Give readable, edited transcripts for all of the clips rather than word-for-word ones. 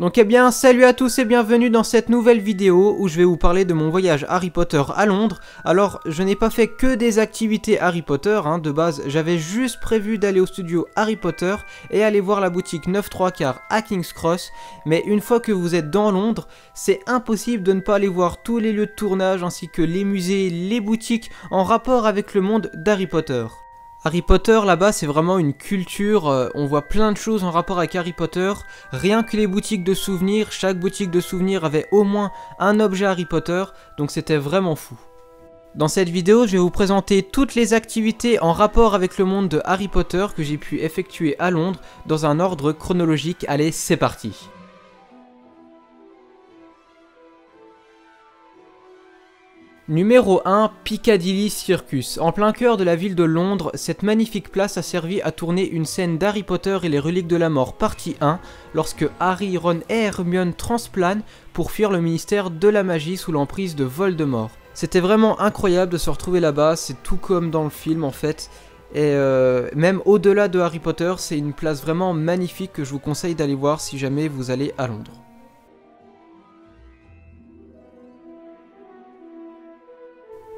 Donc eh bien salut à tous et bienvenue dans cette nouvelle vidéo où je vais vous parler de mon voyage Harry Potter à Londres. Alors je n'ai pas fait que des activités Harry Potter, de base j'avais juste prévu d'aller au studio Harry Potter et aller voir la boutique 9 3/4 à King's Cross. Mais une fois que vous êtes dans Londres, c'est impossible de ne pas aller voir tous les lieux de tournage ainsi que les musées, les boutiques en rapport avec le monde d'Harry Potter. Harry Potter là-bas c'est vraiment une culture, on voit plein de choses en rapport avec Harry Potter, rien que les boutiques de souvenirs, chaque boutique de souvenirs avait au moins un objet Harry Potter, donc c'était vraiment fou. Dans cette vidéo je vais vous présenter toutes les activités en rapport avec le monde de Harry Potter que j'ai pu effectuer à Londres dans un ordre chronologique, allez c'est parti. Numéro 1, Piccadilly Circus. En plein cœur de la ville de Londres, cette magnifique place a servi à tourner une scène d'Harry Potter et les reliques de la mort partie 1, lorsque Harry, Ron et Hermione transplanent pour fuir le ministère de la magie sous l'emprise de Voldemort. C'était vraiment incroyable de se retrouver là-bas, c'est tout comme dans le film en fait. Et même au-delà de Harry Potter, c'est une place vraiment magnifique que je vous conseille d'aller voir si jamais vous allez à Londres.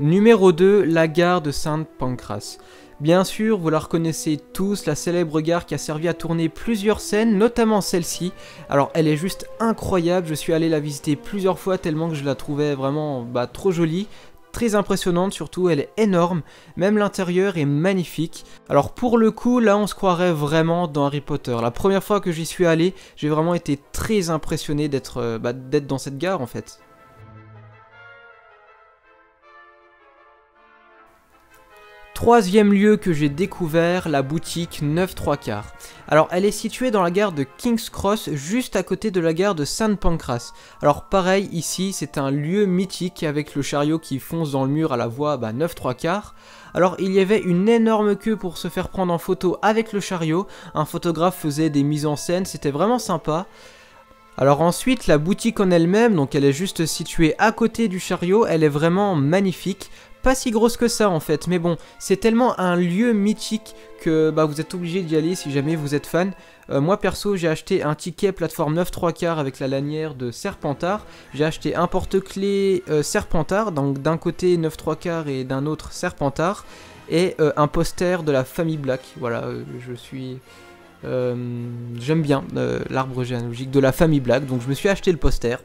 Numéro 2, la gare de St Pancras. Bien sûr, vous la reconnaissez tous, la célèbre gare qui a servi à tourner plusieurs scènes, notamment celle-ci. Alors elle est juste incroyable, je suis allé la visiter plusieurs fois tellement que je la trouvais vraiment trop jolie. Très impressionnante surtout, elle est énorme, même l'intérieur est magnifique. Alors pour le coup, là on se croirait vraiment dans Harry Potter. La première fois que j'y suis allé, j'ai vraiment été très impressionné d'être dans cette gare en fait. Troisième lieu que j'ai découvert, la boutique 9 3/4. Alors elle est située dans la gare de King's Cross, juste à côté de la gare de St Pancras. Alors pareil ici, c'est un lieu mythique avec le chariot qui fonce dans le mur à la voie 9 3/4. Alors il y avait une énorme queue pour se faire prendre en photo avec le chariot, un photographe faisait des mises en scène, c'était vraiment sympa. Alors ensuite, la boutique en elle-même, donc elle est juste située à côté du chariot, elle est vraiment magnifique. Pas si grosse que ça en fait, mais bon, c'est tellement un lieu mythique que vous êtes obligé d'y aller si jamais vous êtes fan. Moi perso, j'ai acheté un ticket plateforme 9 3/4 avec la lanière de Serpentard. J'ai acheté un porte-clés Serpentard, donc d'un côté 9 3/4 et d'un autre Serpentard. Et un poster de la famille Black, voilà, j'aime bien l'arbre généalogique de la famille Black, donc je me suis acheté le poster.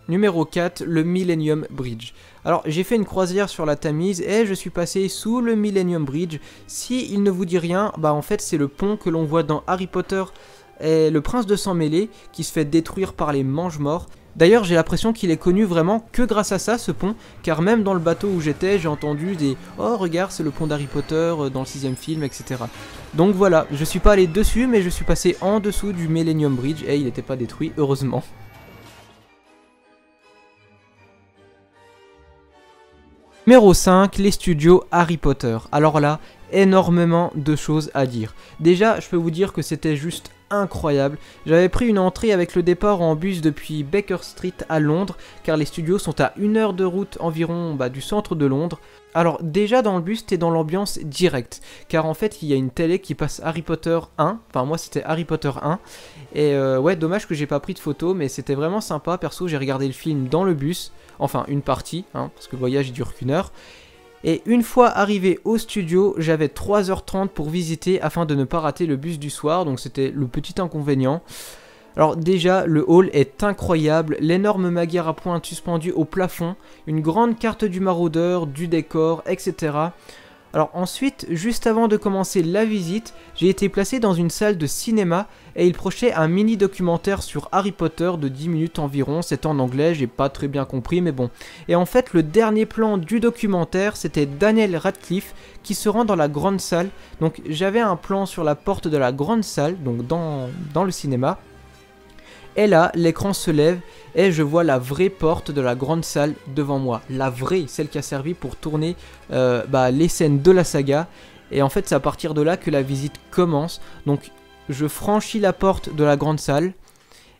Numéro 4, le Millennium Bridge. Alors j'ai fait une croisière sur la Tamise et je suis passé sous le Millennium Bridge. Si il ne vous dit rien, en fait c'est le pont que l'on voit dans Harry Potter et le prince de sang mêlé qui se fait détruire par les Mange-Morts. D'ailleurs j'ai l'impression qu'il est connu vraiment que grâce à ça, ce pont, car même dans le bateau où j'étais, j'ai entendu des « Oh regarde c'est le pont d'Harry Potter dans le 6ème film, etc. » Donc voilà, je suis pas allé dessus mais je suis passé en dessous du Millennium Bridge et il n'était pas détruit, heureusement. Numéro 5, les studios Harry Potter. Alors là, énormément de choses à dire. Déjà, je peux vous dire que c'était juste incroyable. J'avais pris une entrée avec le départ en bus depuis Baker Street à Londres, car les studios sont à 1 heure de route environ du centre de Londres. Alors déjà dans le bus, t'es dans l'ambiance directe, car en fait il y a une télé qui passe Harry Potter 1, enfin moi c'était Harry Potter 1, et ouais dommage que j'ai pas pris de photos, mais c'était vraiment sympa, perso j'ai regardé le film dans le bus, enfin une partie, parce que le voyage il dure qu'1 heure, et une fois arrivé au studio, j'avais 3h30 pour visiter afin de ne pas rater le bus du soir, donc c'était le petit inconvénient. Alors déjà, le hall est incroyable, l'énorme magière à pointe suspendue au plafond, une grande carte du maraudeur, du décor, etc. Alors ensuite, juste avant de commencer la visite, j'ai été placé dans une salle de cinéma et il projetait un mini documentaire sur Harry Potter de 10 minutes environ, c'est en anglais, j'ai pas très bien compris mais bon. Et en fait, le dernier plan du documentaire, c'était Daniel Radcliffe qui se rend dans la grande salle. Donc j'avais un plan sur la porte de la grande salle, donc dans le cinéma. Et là, l'écran se lève et je vois la vraie porte de la grande salle devant moi. La vraie, celle qui a servi pour tourner les scènes de la saga. Et en fait, c'est à partir de là que la visite commence. Donc, je franchis la porte de la grande salle.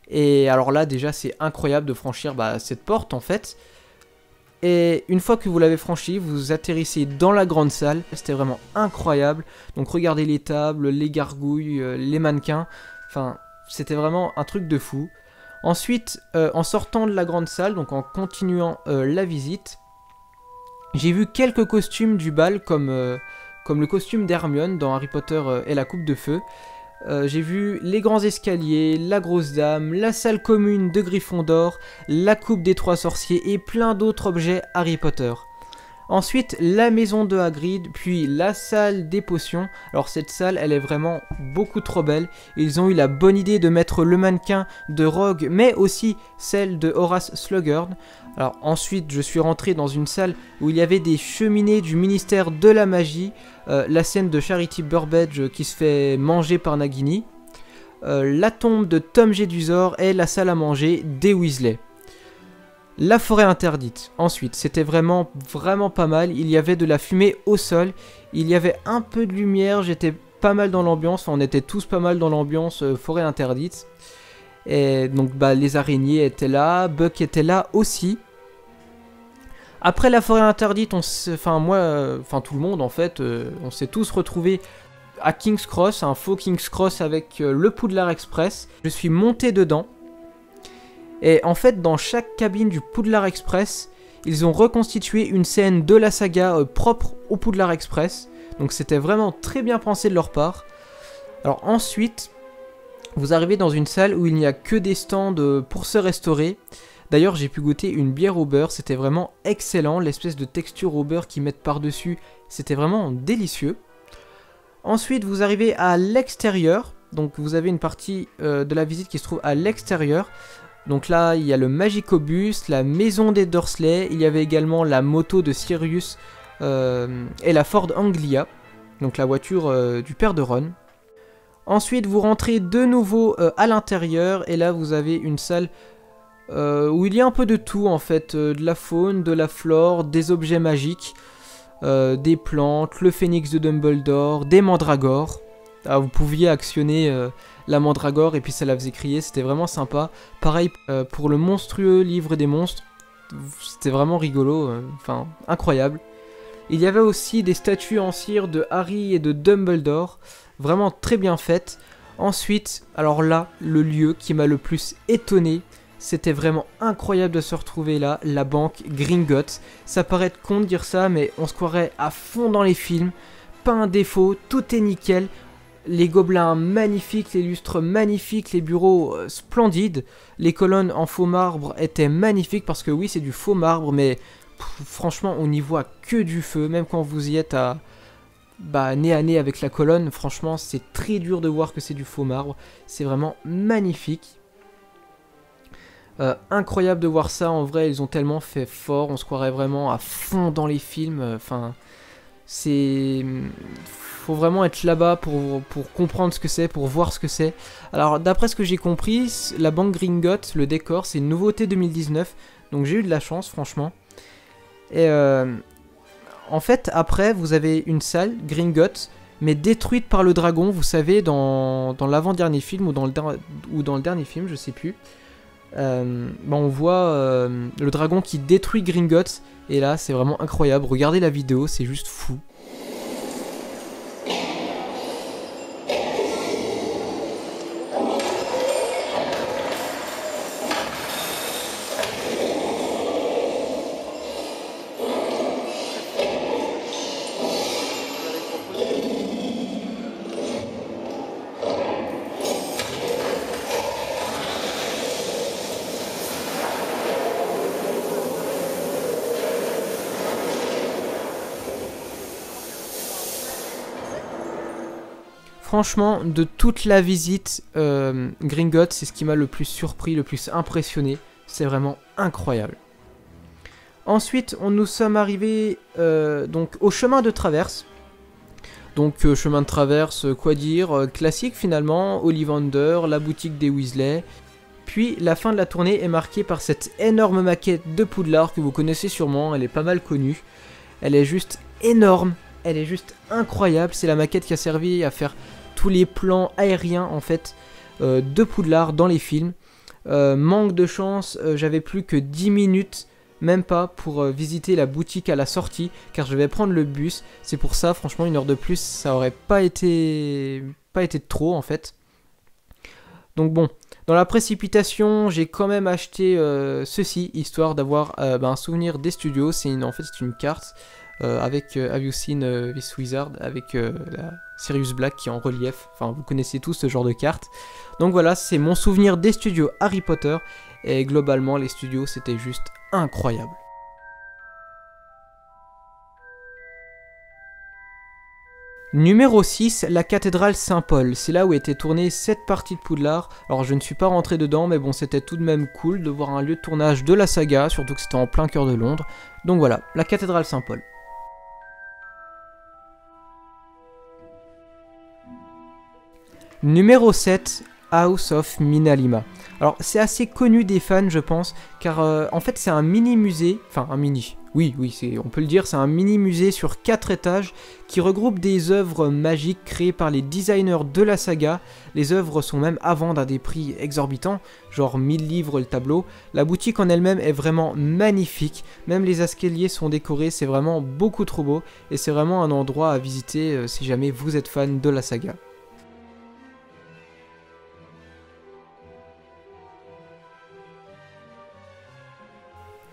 Et alors là, déjà, c'est incroyable de franchir cette porte en fait. Et une fois que vous l'avez franchi, vous atterrissez dans la grande salle. C'était vraiment incroyable. Donc regardez les tables, les gargouilles, les mannequins. Enfin, c'était vraiment un truc de fou. Ensuite, en sortant de la grande salle, donc en continuant la visite, j'ai vu quelques costumes du bal comme le costume d'Hermione dans Harry Potter et la Coupe de Feu. J'ai vu les grands escaliers, la grosse dame, la salle commune de Gryffondor, la coupe des 3 sorciers et plein d'autres objets Harry Potter. Ensuite, la maison de Hagrid, puis la salle des potions. Alors cette salle, elle est vraiment beaucoup trop belle. Ils ont eu la bonne idée de mettre le mannequin de Rogue, mais aussi celle de Horace Slughorn. Alors ensuite, je suis rentré dans une salle où il y avait des cheminées du ministère de la magie, la scène de Charity Burbage qui se fait manger par Nagini, la tombe de Tom Jedusor et la salle à manger des Weasley. La forêt interdite. Ensuite, c'était vraiment pas mal. Il y avait de la fumée au sol. Il y avait un peu de lumière. J'étais pas mal dans l'ambiance. Enfin, on était tous pas mal dans l'ambiance forêt interdite. Et donc, les araignées étaient là. Buck était là aussi. Après la forêt interdite, tout le monde en fait, on s'est tous retrouvés à King's Cross, un faux King's Cross avec le Poudlard Express. Je suis monté dedans. Et en fait, dans chaque cabine du Poudlard Express, ils ont reconstitué une scène de la saga propre au Poudlard Express. Donc c'était vraiment très bien pensé de leur part. Alors ensuite, vous arrivez dans une salle où il n'y a que des stands pour se restaurer. D'ailleurs, j'ai pu goûter une bière au beurre, c'était vraiment excellent. L'espèce de texture au beurre qu'ils mettent par-dessus, c'était vraiment délicieux. Ensuite, vous arrivez à l'extérieur. Donc vous avez une partie de la visite qui se trouve à l'extérieur. Donc là, il y a le Magicobus, la maison des Dursley, il y avait également la moto de Sirius et la Ford Anglia, donc la voiture du père de Ron. Ensuite, vous rentrez de nouveau à l'intérieur et là, vous avez une salle où il y a un peu de tout en fait, de la faune, de la flore, des objets magiques, des plantes, le phénix de Dumbledore, des mandragores. Ah, vous pouviez actionner la mandragore et puis ça la faisait crier, c'était vraiment sympa. Pareil pour le monstrueux livre des monstres, c'était vraiment rigolo, enfin incroyable. Il y avait aussi des statues en cire de Harry et de Dumbledore, vraiment très bien faites. Ensuite, alors là, le lieu qui m'a le plus étonné, c'était vraiment incroyable de se retrouver là, la banque Gringotts. Ça paraît con de dire ça, mais on se croirait à fond dans les films, pas un défaut, tout est nickel. Les gobelins magnifiques, les lustres magnifiques, les bureaux splendides. Les colonnes en faux marbre étaient magnifiques parce que oui, c'est du faux marbre, mais franchement, on n'y voit que du feu. Même quand vous y êtes à nez à nez avec la colonne, franchement, c'est très dur de voir que c'est du faux marbre. C'est vraiment magnifique. Incroyable de voir ça. En vrai, ils ont tellement fait fort. On se croirait vraiment à fond dans les films. Enfin, c'est... faut vraiment être là-bas pour comprendre ce que c'est, pour voir ce que c'est. Alors d'après ce que j'ai compris, la banque Gringotts, le décor, c'est une nouveauté 2019. Donc j'ai eu de la chance franchement. Et en fait après vous avez une salle Gringotts, mais détruite par le dragon, vous savez, dans l'avant-dernier film ou dans le dernier film, je sais plus. On voit le dragon qui détruit Gringotts. Et là c'est vraiment incroyable, regardez la vidéo, c'est juste fou. Franchement, de toute la visite, Gringotts, c'est ce qui m'a le plus surpris, le plus impressionné. C'est vraiment incroyable. Ensuite, nous sommes arrivés donc au chemin de traverse. Donc chemin de traverse, quoi dire, classique finalement, Ollivander, la boutique des Weasley. Puis la fin de la tournée est marquée par cette énorme maquette de Poudlard que vous connaissez sûrement, elle est pas mal connue. Elle est juste énorme, elle est juste incroyable, c'est la maquette qui a servi à faire tous les plans aériens en fait de Poudlard dans les films. Manque de chance, j'avais plus que 10 minutes même pas pour visiter la boutique à la sortie, car je vais prendre le bus. C'est pour ça, franchement, 1 heure de plus, ça aurait pas été trop en fait. Donc bon, dans la précipitation, j'ai quand même acheté ceci, histoire d'avoir un souvenir des studios. En fait, c'est une carte avec Have You Seen This Wizard, avec la Sirius Black qui est en relief. Enfin, vous connaissez tous ce genre de carte. Donc voilà, c'est mon souvenir des studios Harry Potter. Et globalement, les studios, c'était juste incroyable. Numéro 6, la cathédrale Saint-Paul. C'est là où était tournée cette partie de Poudlard. Alors je ne suis pas rentré dedans, mais bon, c'était tout de même cool de voir un lieu de tournage de la saga, surtout que c'était en plein cœur de Londres. Donc voilà, la cathédrale Saint-Paul. Numéro 7, House of Minalima. Alors c'est assez connu des fans je pense, car en fait c'est un mini musée, enfin un mini, oui on peut le dire, c'est un mini musée sur 4 étages qui regroupe des œuvres magiques créées par les designers de la saga. Les œuvres sont même à vendre à des prix exorbitants, genre 1000 livres le tableau. La boutique en elle-même est vraiment magnifique, même les escaliers sont décorés, c'est vraiment beaucoup trop beau, et c'est vraiment un endroit à visiter si jamais vous êtes fan de la saga.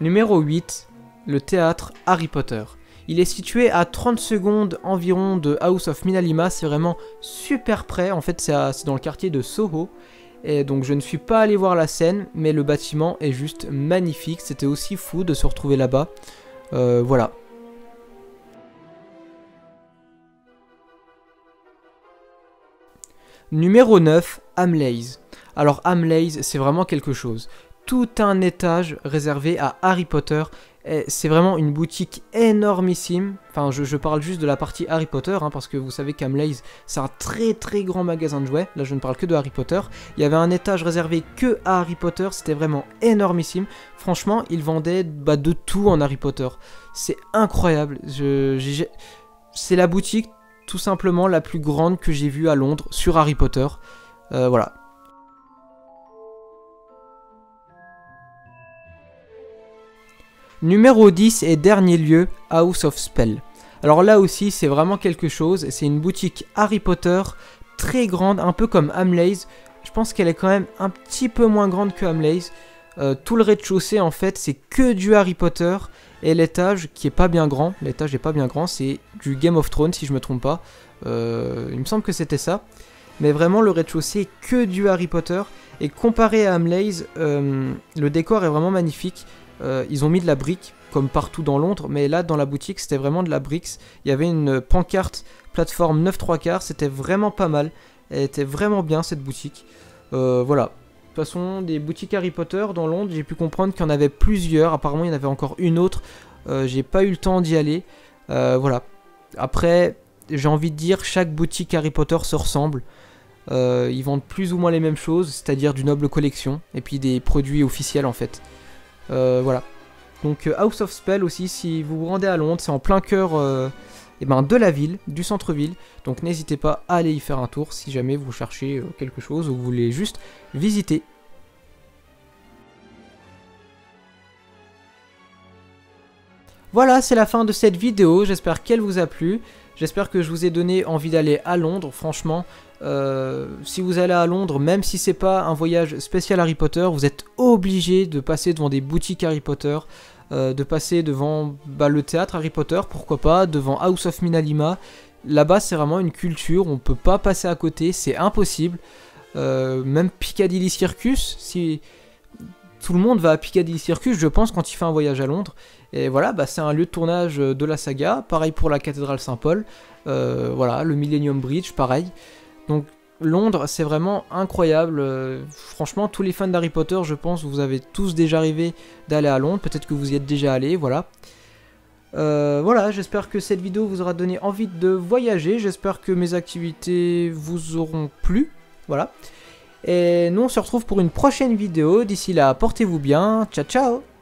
Numéro 8, le théâtre Harry Potter. Il est situé à 30 secondes environ de House of Minalima, c'est vraiment super près, en fait c'est dans le quartier de Soho. Et donc je ne suis pas allé voir la scène, mais le bâtiment est juste magnifique, c'était aussi fou de se retrouver là-bas. Voilà. Numéro 9, Hamleys. Alors Hamleys, c'est vraiment quelque chose. Tout un étage réservé à Harry Potter. C'est vraiment une boutique énormissime. Enfin, je parle juste de la partie Harry Potter, hein, parce que vous savez qu'Hamleys, c'est un très grand magasin de jouets. Là, je ne parle que de Harry Potter. Il y avait un étage réservé que à Harry Potter. C'était vraiment énormissime. Franchement, ils vendaient de tout en Harry Potter. C'est incroyable. C'est la boutique, tout simplement, la plus grande que j'ai vue à Londres sur Harry Potter. Voilà. Numéro 10 et dernier lieu, House of Spell. Alors là aussi c'est vraiment quelque chose, c'est une boutique Harry Potter très grande, un peu comme Hamleys. Je pense qu'elle est quand même un petit peu moins grande que Hamleys. Tout le rez-de-chaussée en fait c'est que du Harry Potter, et l'étage qui est pas bien grand, c'est du Game of Thrones si je me trompe pas. Il me semble que c'était ça. Mais vraiment le rez-de-chaussée est que du Harry Potter, et comparé à Hamleys, le décor est vraiment magnifique. Ils ont mis de la brique comme partout dans Londres, mais là dans la boutique c'était vraiment de la brique. Il y avait une pancarte plateforme 9 3/4, c'était vraiment pas mal. Elle était vraiment bien cette boutique. Voilà. De toute façon, des boutiques Harry Potter dans Londres, j'ai pu comprendre qu'il y en avait plusieurs. Apparemment il y en avait encore une autre. J'ai pas eu le temps d'y aller. Voilà. Après, j'ai envie de dire, chaque boutique Harry Potter se ressemble. Ils vendent plus ou moins les mêmes choses, c'est-à-dire du noble collection et puis des produits officiels en fait. Voilà. Donc House of Spell aussi, si vous vous rendez à Londres, c'est en plein cœur de la ville, du centre-ville. Donc n'hésitez pas à aller y faire un tour si jamais vous cherchez quelque chose ou vous voulez juste visiter. Voilà, c'est la fin de cette vidéo, j'espère qu'elle vous a plu. J'espère que je vous ai donné envie d'aller à Londres, franchement. Si vous allez à Londres, même si c'est pas un voyage spécial Harry Potter, vous êtes obligé de passer devant des boutiques Harry Potter, de passer devant le théâtre Harry Potter, pourquoi pas, devant House of Minalima. Là-bas, c'est vraiment une culture, on peut pas passer à côté, c'est impossible. Même Piccadilly Circus, si tout le monde va à Piccadilly Circus, je pense, quand il fait un voyage à Londres. Et voilà, c'est un lieu de tournage de la saga, pareil pour la cathédrale Saint-Paul, voilà, le Millennium Bridge, pareil. Donc Londres, c'est vraiment incroyable. Franchement, tous les fans d'Harry Potter, je pense, vous avez tous déjà rêvé d'aller à Londres. Peut-être que vous y êtes déjà allé, voilà. Voilà, j'espère que cette vidéo vous aura donné envie de voyager. J'espère que mes activités vous auront plu, voilà. Et nous, on se retrouve pour une prochaine vidéo. D'ici là, portez-vous bien. Ciao, ciao!